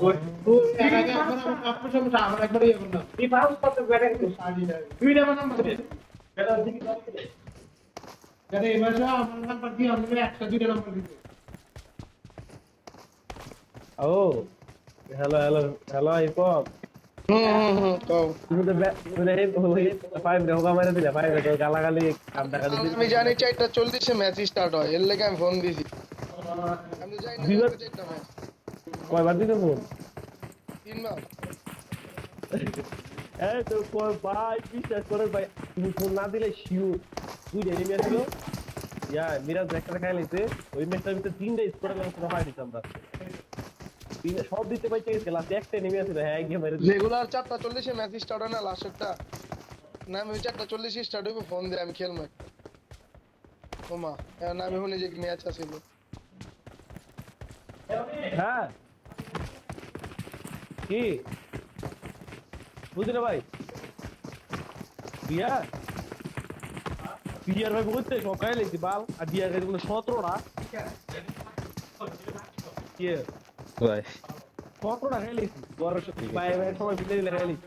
ওই এর আগে একবার আমার আপনার সমস্যা আমার একবার ইয়ে করলাম এই পাউস কত বেড়ে গেল শাড়ি তুই না বানাম করে বেড়া দিকে আরে এবার আমার নাম্বার দিয়ে আমরা একটা দুইটা নাম্বার দিতে ও হ্যালো হ্যালো হ্যালো হিপহপ কও তুমি তো ওই ফাইভ রে হোগা মারা দিলা ফাইভ রে তো গালাগালি কামটা গালি আমি জানি 4:40 ম্যাচ স্টার্ট হয় এর লাগি আমি ফোন দিছি আমি তো জানি না 4টা ম্যাচ কয়বার দিতে ফোন 3বার এই তো কয় ভাই বিশ্বাস করে ভাই তুমি ফোন না দিলে শিউ তুই জানি ম্যাচ ছিল ইয়া মিরাজ একটা খাই লাইছে ওই ম্যাচটার ভিতরে 3টা স্কোর করে পুরো ফাইট দিতাম আমরা সব দিতে পাইছে ক্লাস একটা নেমে আছে হ্যাঁ গিয়ে মেরে রেগুলার 4:40 ম্যাচ স্টার্ট হয় না লাস্টটা না আমি 4:40 স্টার্ট হইব ফোন দিয়ে আমি খেলবো ওমা এখন আমি শুনি যে ম্যাচ আছিল হ্যাঁ কি বুঝলি না ভাই বিয়া বিয়ার ভাই বলতে সকালে লেছি বাল আর বিয়ার গাড়ি গুলো 17টা কি ভাই 17টা খাই লেছি বড় ভাই ভাই সময় বিলে দিলে খাই লেছি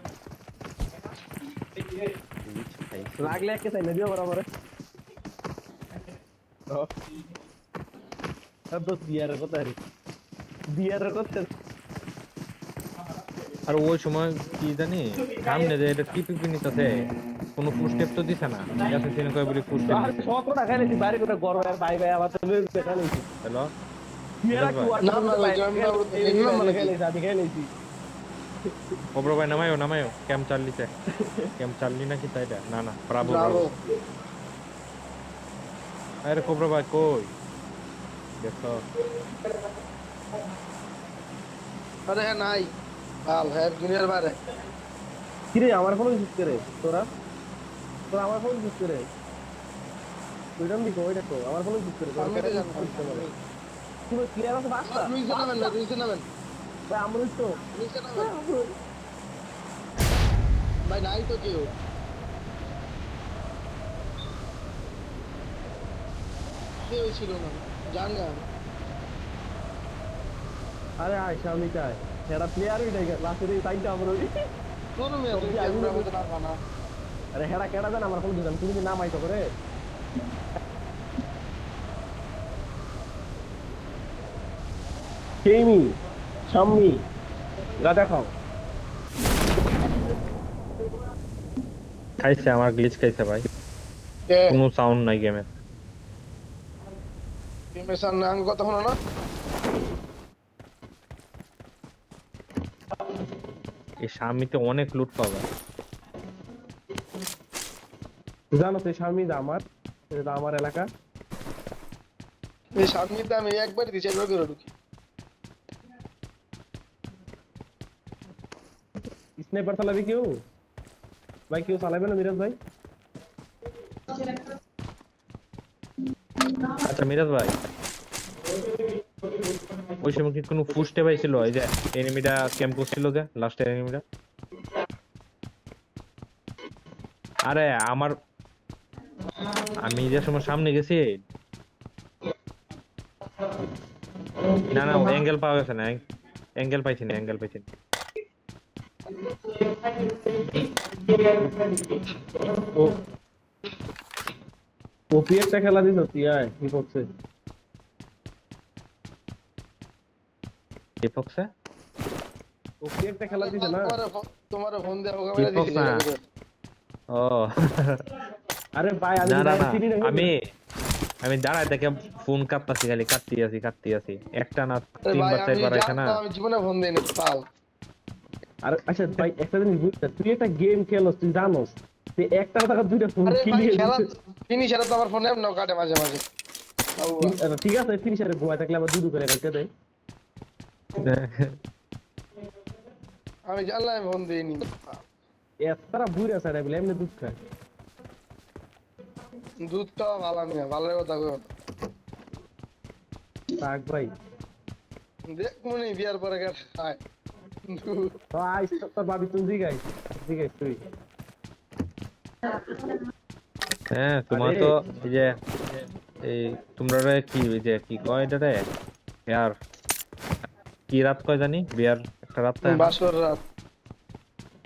লাগলে একে চাই না দিও বরাবর তো বিয়ার কথা রে বিয়ার কথা আর ওই সময় কি জানি সামনে যে এটা টিপি নিতেছে কোনো ফুস্টেপ তো দিছে না যাতে তিনি কয় বলি ফুস্টেপ আর 17টা খাই লেছি বাইরে কোটা গরম আর ভাই ভাই আবার তো দেখা লেছি হ্যালো বিয়ার কি না, না, ওই জন্য খাই লেছি আমি খাই লেছি ওবরো ভাই নামায়ও ক্যাম্প চালিয়েছে ক্যাম্প চাললি নাকি তাইটা না না ব্রাভো ব্রাভো আরে কোবরা ভাই কই দেখো আরে হ্যাঁ নাই ভাল হ্যাঁ জুনিয়র বারে কিরে আমার ফোন ইউজ করে তোরা তোরা আমার ফোন ইউজ করে ওইটাম দিকো ওইটা তো আমার ফোন ইউজ করে আমি তো জানি তুমি ক্লিয়ার আছে বাসটা রুইছে নামেন ভাই আমরা তো রুইছে নামেন ভাই নাই তো কেউ কেউ ছিল না জান গা আরে আয় সামনে চাই এরা প্লেয়ার হই দেখে লাস্টে টাইমটা আমরা তোর মেয়ে তুই ক্যামেরা মধ্যে না বানা আরে হেডা কেডা দেন আমার ফোন দিলাম তুমি কি নাম আইতো করে কেমি শাম্মি গাদা খাও খাইছে আমার গ্লিচ খাইছে ভাই কে কোনো সাউন্ড নাই গেমে টিমের সামনে আঙ্গ কথা শোনো না এই সামিতে অনেক লুট পাবে জানো তো শাম্মি দা আমার এটা আমার এলাকা এই সামনেতে আমি একবার দিছি একবার করে ঢুকি স্নাইপার চালাবি কেউ ভাই কেউ চালাবে না মিরাজ ভাই আচ্ছা মিরাজ ভাই ওই সময় কি কোনো ফুস্টে পাইছিল এই যে এনিমিটা ক্যাম্প করছিল যে লাস্টের এনিমিটা আরে আমি যে সময় সামনে গেছি না না অ্যাঙ্গেল পাওয়া গেছে না অ্যাঙ্গেল পাইছি না ও ওপি একটা খেলা দিছ তুই আয় কি করছে ডিফক্সে ওপি একটা খেলা দিছ না তোমার ফোন দিয়ে হোক ডিফক্স না ও আরে ভাই আমি না না না চিনি না আমি দাঁড়ায় থেকে ফোন কাটতাছি খালি কাটতে আছি একটা না ভাই তিনবার চারবার আছে না আমি জীবনে ফোন দেইনি পাল আরে আচ্ছা ভাই একটা জিনিস বুঝতে তুই একটা গেম খেলোস তুই জানোস তুই একটা টাকা দুইটা ফোন আরে ভাই কিনে খেলা ফিনিশারে তো আমার ফোনে এমন কাটে মাঝে মাঝে ঠিক আছে ফিনিশারে ঘুমায় থাকলে আবার দুদু করে রেখে দেয় আমি জানলাম আমি ফোন দেইনি এতটা বুড়া সাইড বলে এমনি দুধ খায় দুধ তো ভালো না ভালো কথা কই থাক ভাই দেখ মনে বিয়ার পরে খায় তো আইস তোর ভাবি তুই জিগাই তুই হ্যাঁ তোমার তো এই যে এই তোমরা কি এই যে কি কয় এটা রে ইয়ার কি রাত কয় জানি বিয়ার একটা রাত থাকে না? বাসর রাত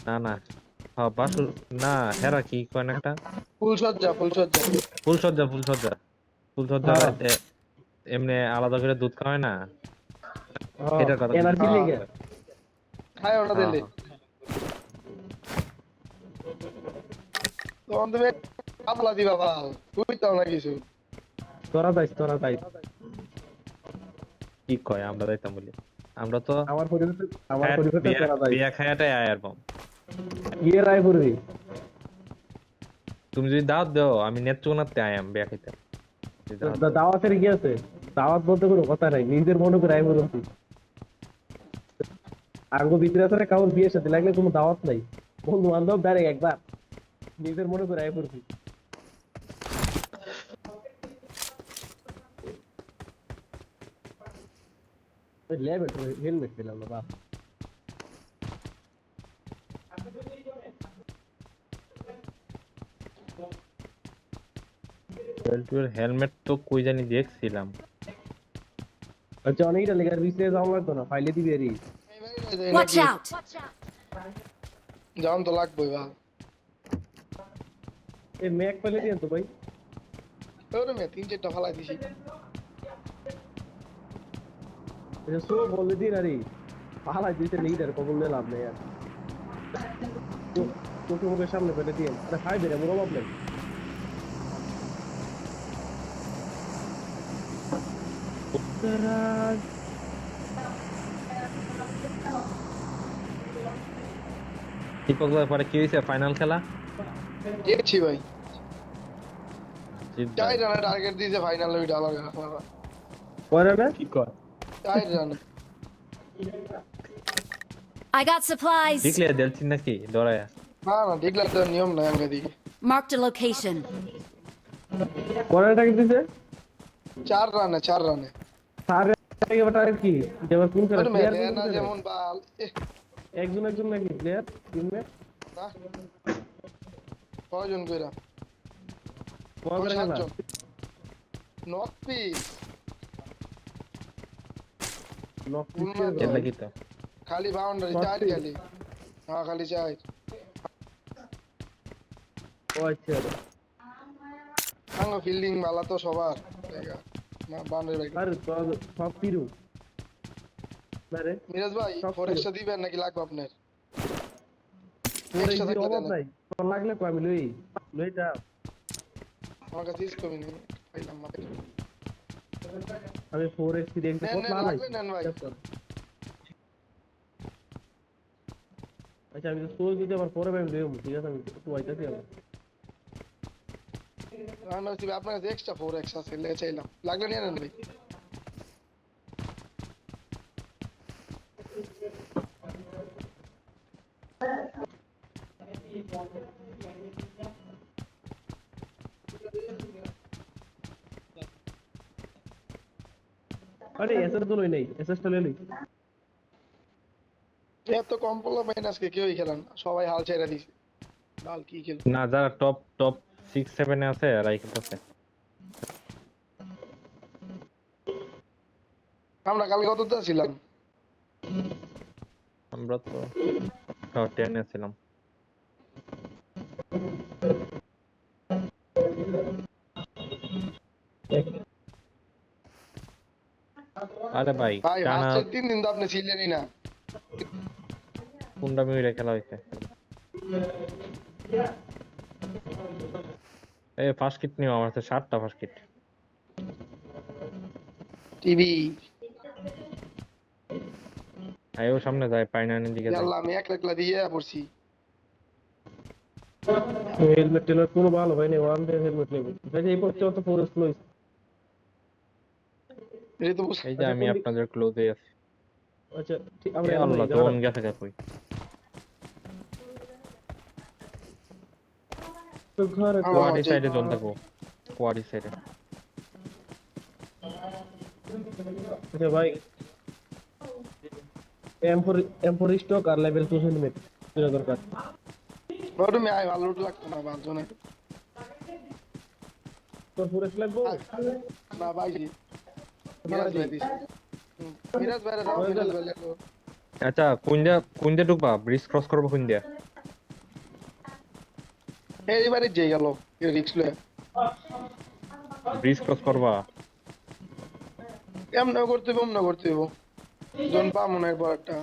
না না হ্যাঁ বাসুর না হেরা কি কয় না একটা ফুলসজ্জা ফুলসজ্জা ফুলসজ্জা ফুলসজ্জা হ্যাঁ। রাতে এমনি আলাদা করে দুধ খাওয়ায় না হ্যাঁ, এটার কথা এনার্জি হ্যাঁ। লেগে খায় ওটা দিলে তখন তুমি কাপলা দিবা ভাল বুঝতাম না কিছু তোরা যাইস কি কয় আমরা যাইতাম বলি আমরা তো আমার পরিবর্তে বিয়া তোরা যাইস বিয়া খায়াটাই আয়ার পাম ইয়ে রায় করবি তুমি যদি দাওয়াত দাও আমি নেত্রকোনাতে আয়াম বিয়া খাইতে যদি দাওয়াত দাও। দাওয়াতের কি আছে দাওয়াত বলতে কোনো কথা নাই নিজের মনে করে আই বলছি আঙ্গো ভিতরে আছে না কাউর বিয়ের সাথে লাগলে কোনো দাওয়াত নাই বন্ধু বান্ধব ডাইরেক্ট একবার নিজের মনে করে আই পড়ছি হেলমেট পেলাম না বাপ হেলমেট তো কই জানি দেখছিলাম আচ্ছা অনেকটা লেগার বিসে যাওয়া লাগতো না ফাইলে দিবি আরি Watch out! জান তো লাগবেই ভাল এ ম্যাক ফাইলে দিয়েন তো ভাই ওরে মে 3-4টা ফালাই দিছি এটা সো বলে দিন আরে পালাই দিতে লিডার কবল নিয়ে লাভ নেই আর তো তোমাকে সামনে ফেলে দিন আরে হাই বেরে মোর অভাব নেই দীপক ভাই পরে কি হয়েছে ফাইনাল খেলা দেখছি ভাই জিতবে। 4 রানে টার্গেট দিয়েছে ফাইনালে ওইটা আলাদা পরে না কি কয় 4 রানে I got supplies! দেখলে দেখছি নাকি দৌড়ায়া না না দেখলে তো নিয়ম নাই আমাকে দিকে Marked a location. পরেটা কি দিছে 4 রানে স্যার এবারটা কি যেবার কোন করে ওরে মে প্লেয়ার না যেমন বাল একজন নাকি প্লেয়ার টিমে না কয়জন কইরা কোন করে খেলা নর্থ পিস নক খেলা কি তো খালি বাউন্ডারি North 4 East? খালি হ্যাঁ খালি 4 ও আচ্ছা আঙ্গো ফিল্ডিং ভালো তো সবার না বাউন্ডারি ভাই আরে তো সব পিরু আরে মিরাজ ভাই সব ফরেক্সটা দিবেন নাকি লাগবে আপনার পরে Extra কি থাকলে অভাব দেন। নাই তোর লাগলে কই আমি লইটা আমার কাছে ইস কমি নেই পাইলাম মাত্র আমি 4x দেখতে নেন, কত নেন, না নাই লাগবে নেন ভাই। আচ্ছা আমি তো সোজ দিতে আবার পরে ভাই দেব ঠিক আছে আমি একটু আইতাছি আমি আমি ভাবছি আপনার কাছে এক্সট্রা 4x আছে লে চাইলাম লাগলে নিয়ে নেন ভাই আরে এসএস তো লই নাই এসএস টা লই এত কম পড়লো পাইন আজকে কেউই খেলেন না, সবাই হাল ছেড়ে দিছে বাল কি খেল না যারা টপ টপ 6 7 এ আছে এরাই খেলতেছে আমরা কাল কতটা ছিলাম আমরা তো টপ 10 এ ছিলাম আরে ভাই ভাই টানা ফার্স্টের 3 দিন তো আপনি ছিলেনই না কোনটা মিউরে খেলা হইছে এই ফার্স্ট কিট নিও আমার কাছে 7টা ফার্স্ট কিট টিভি আইও সামনে যায় পাইনানের দিকে যায় আল্লাহ আমি একলা দিয়ে পড়ছি হেলমেট টেলমেট কোনো ভালো ভাই নেই ওয়ান ডে হেলমেট নেব ভাই এই পথে তো ফরেস্ট লইস এটা তো এই যে আমি আপনাদের ক্লোজে আছি আচ্ছা ঠিক আমরা আমরা আল্লাহ কোন গেছে কই তো ঘরে আমার কোয়াডি যে- সাইডে জন থাকো কোয়াডি সাইডে আচ্ছা ভাই M4 স্টক আর লেভেল 2 হেলমেট যেটা দরকার বড় মে আই ভালো লাগতো না বাল জনে তোর ফরেস্ট লাগবো না ভাই মিরাজ ভাই দিছে মিরাজ ভাই দাও মিরাজ ভাই লাগলো আচ্ছা কোন দিয়ে ঢুকবা ব্রিজ ক্রস করবো কোন দিয়ে এইবারে যে গেল রিক্স লয়ে ব্রিজ ক্রস করবা এমন করতে হবে অমন করতে হবে জন পাবো না একবার একটা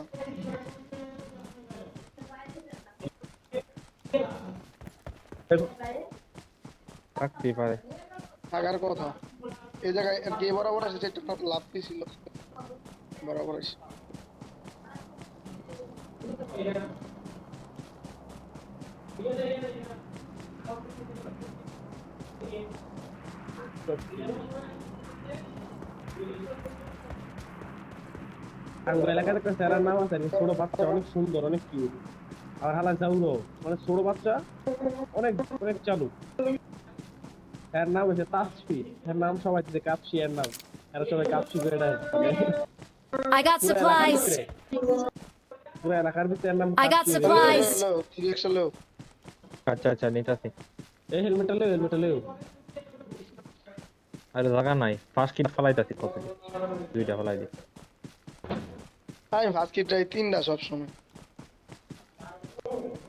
থাকতেই পারে থাকার কথা এই জায়গায় আর কে বরাবর আছে সেটা লাভ ছিল বরাবর আছে আঙ্গুর এলাকাতে একটা স্যারের নাম আছে ছোট বাচ্চা অনেক সুন্দর অনেক কিউট আর হালা চাউলো মানে ছোট বাচ্চা অনেক অনেক চালু এর নাম হচ্ছে তাসফি এর নাম সবাই দিতে কাপসি এর নাম এরা সবাই কাপসি করে দেয় I got supplies. পুরো এলাকার ভিতরে এর নাম I got কাপসি। supplies. ঠিক আছে লো আচ্ছা নিতাছি এই হেলমেটটা লেও আরে জায়গা নাই ফার্স্ট কিট ফলাইতাছি কত দুইটা ফলাই দি আমি ফার্স্ট কিট ট্রাই তিনটা সব সময়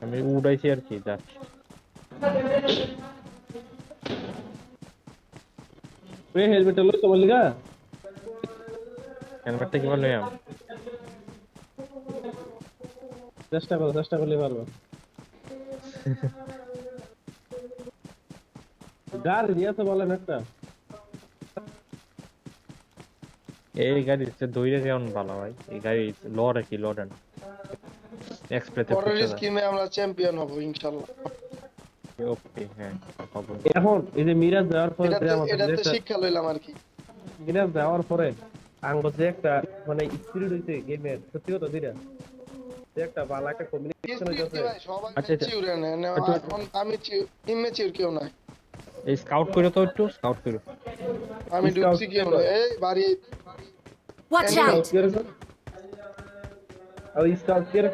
আমি উড়াইছি আর কি যা এই হেলমেটটা লো তোমার লিগা হেলমেটটা কি বললি আমি চেষ্টা করলে পারবো গাড়ি দিয়েছে বলেন একটা এই গাড়ি দইরে যেমন ভালো হয় এই গাড়ি লড় কি লড়েন এক্সপ্রেস পরের স্কিমে আমরা চ্যাম্পিয়ন হব ইনশাআল্লাহ ওকে হ্যাঁ হবে এখন এই যে মিরাজ যাওয়ার পরে এটাতে শিক্ষা লইলাম আর কি মিরাজ যাওয়ার পরে আঙ্গ যে একটা মানে স্পিরিট হইছে গেমের সত্যি কথা দিরা যে একটা ভালো একটা কমিউনিকেশন হইছে ভাই সবাই আচ্ছা, আচ্ছা। চিউরে না এখন আমি ইমেচিউর কেউ নাই এই স্কাউট করে তো একটু স্কাউট করে আমি ঢুকছি কেউ না এই বাড়ি Watch out. আর স্কাউট কি রে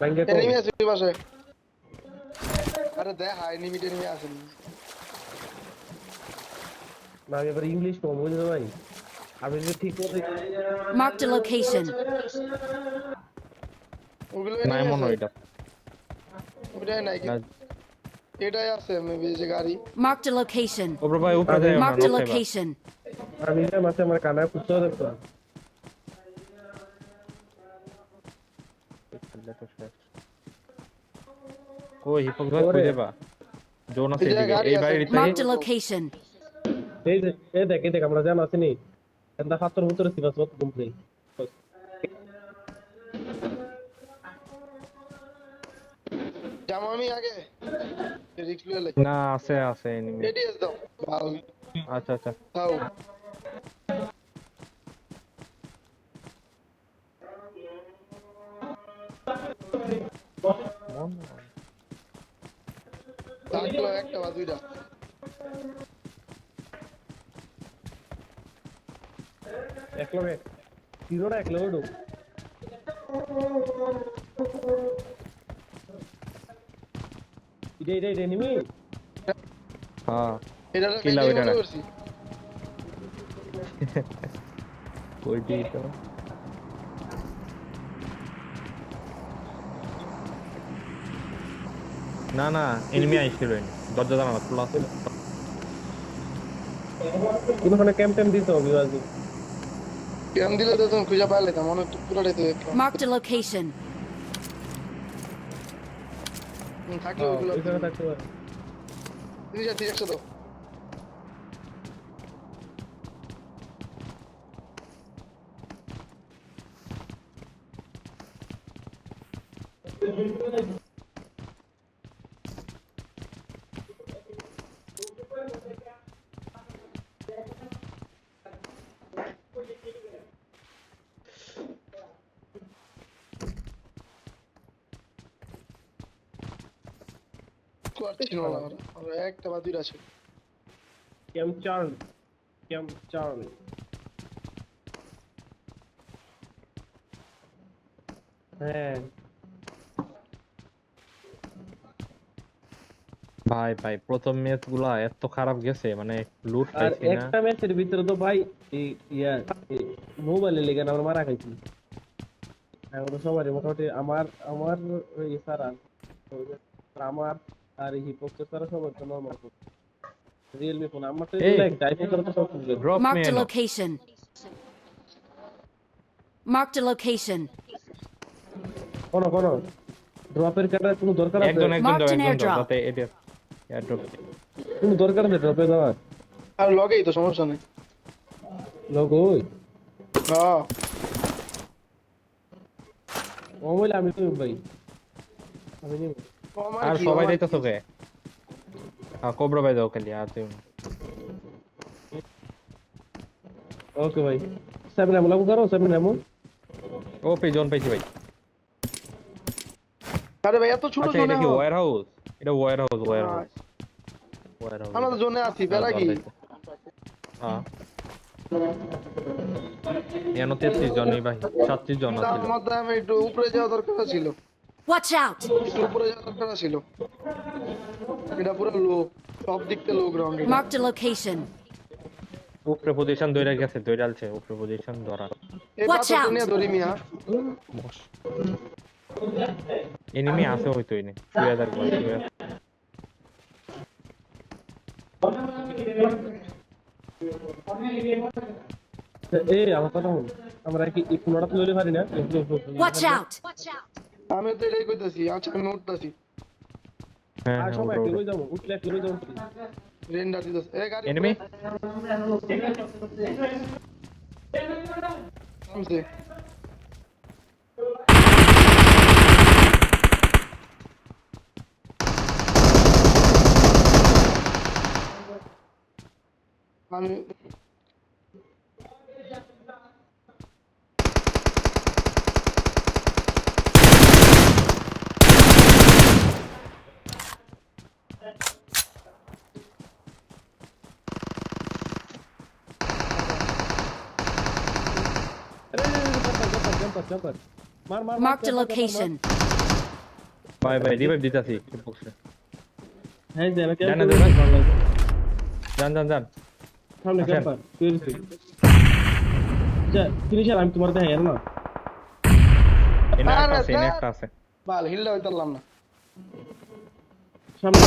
ভাঙ্গে তো এনিমি আছে ওই পাশে আরে দেখ এনিমি আছে না আমি এবার ইংলিশ কম বুঝতে ভাই আমি যদি ঠিক মতো Marked a location. ওগুলো না এমন ওইটা ওটাই নাই কি না এটাই আছে মেবি যে গাড়ি Marked a location. ওপরে ভাই উপরে যাই Marked a location. আমি না মাসে আমার কানা কুত্তা দেখতো কই হিপক ভাই কই দেবা জোন আছে এদিকে এই বাড়ির Marked a location. এই যে এই দেখ আমরা জানা আসেনি এটা ফাতর ভিতরে সিবাস মত কমপ্লিট জামা আমি আগে রিক্স লইলে না আছে এনিমি এডিএস দাও ভালো আচ্ছা দাও থাকলো একটা বা দুইটা এক লগে হিরোটা এক লগে ঢুক ইডে এনিমি হ্যাঁ এটা কিলা ওইটা না। করছি কই দি তো না এনিমি আইছিল দরজা জানালা খোলা আছে কোনখানে ক্যাম্প দিতে হবে বাজি কেন দিলে তো তুমি খুঁজে পাইলে তো মনে তো পুরোটাই তো দেখলাম Marked a location. থাকলো ওগুলো ওইখানে থাকতে পারে ঠিক আছে তো ছিল না আর একটা বা দুইটা আছে ক্যাম্প চার্ল হ্যাঁ ভাই প্রথম ম্যাচ গুলা এত খারাপ গেছে মানে লুট আর পাইছি না একটা ম্যাচের ভিতরে তো ভাই ইয়া মোবাইলে লেগে আমরা মারা খাইছি হ্যাঁ ওটা সবারই মোটামুটি আমার আমার ওই সারা আমার আর হিপহপ সারা সবার তো নরমাল ফোন রিয়েলমি ফোন আমার তো এই, লাইক আইফোন ছাড়া তো সব ফোন ড্রপ Marked a মেনো location. Marked a location. কোনো কোনো ড্রপের কাটার কোনো দরকার আছে একজন একজন Marked দাও an একজন দাও airdrop. যাতে এটা এয়ারড্রপ কোনো দরকার আছে ড্রপে যাওয়ার আর লগেই তো সমস্যা নেই লোক ওই হ্যাঁ ও বলে আমি তো ভাই আমি নিব ও আমার আর কি, সবাই আমার যাইতো কি? তোকে হ্যাঁ কোবরা ভাই যাও খালি আর তুই না। ওকে ভাই সেভেন এমন লাগু করো সেভেন এমন ও পেজন পাইছি ভাই আরে ভাই এত ছোট আচ্ছা জোনে এটা কি ওয়্যার হাউস এটা ওয়্যার হাউস ওয়্যার হাউস আমরা তো জোনে আছি বেলা কি হ্যাঁ এনো 33 জনই ভাই 37 জন তার আছিল মধ্যে আমি একটু উপরে যাওয়া দরকার ছিল Watch out! একটু উপরে যাওয়া দরকার ছিল এটা পুরো লো সব দিক থেকে লো গ্রাউন্ড Marked a location. উপরে পজিশন ধরে গেছে ধরে আলছে উপরে পজিশন ধরা এই Watch পাথর out! নিয়ে ধরি মিয়া বস এনিমি আছে হয়তো এনে 2000 গোল এই আমার কথা হল আমরা কি এই পুনরাত লইলে পারি না Watch out! আমি তো এটাই কইতাছি আচ্ছা আমি উঠতাছি হ্যাঁ আর সবাই হ্যাঁ লই যাবো উঠলে লই যাবো রেন্ডার দিতাছে এই গাড়ি এনিমি নামছে আমি জম্পার মার মার Marked a location. Bye bye revive দিতাছি বক্সে হ্যাঁ যে আমি জানা কেন জানা জান জান জান সামনে আসেন। জম্পার তুই যা ফিনিশার আমি তোমার দেখাই না এনে আরে একটা আছে এনে স্যার। একটা আছে বাল হিললে হইতারলাম না সামনে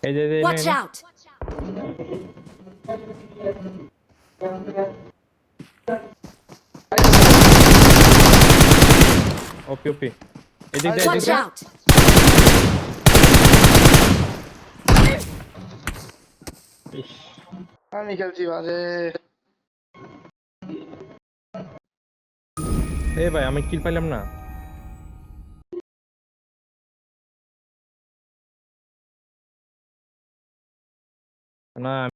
এই যে এই Watch out! ওপি ওপি এদিক দিয়ে Watch out! আমি খেলছি বাজে এই ভাই আমি কিল পাইলাম না না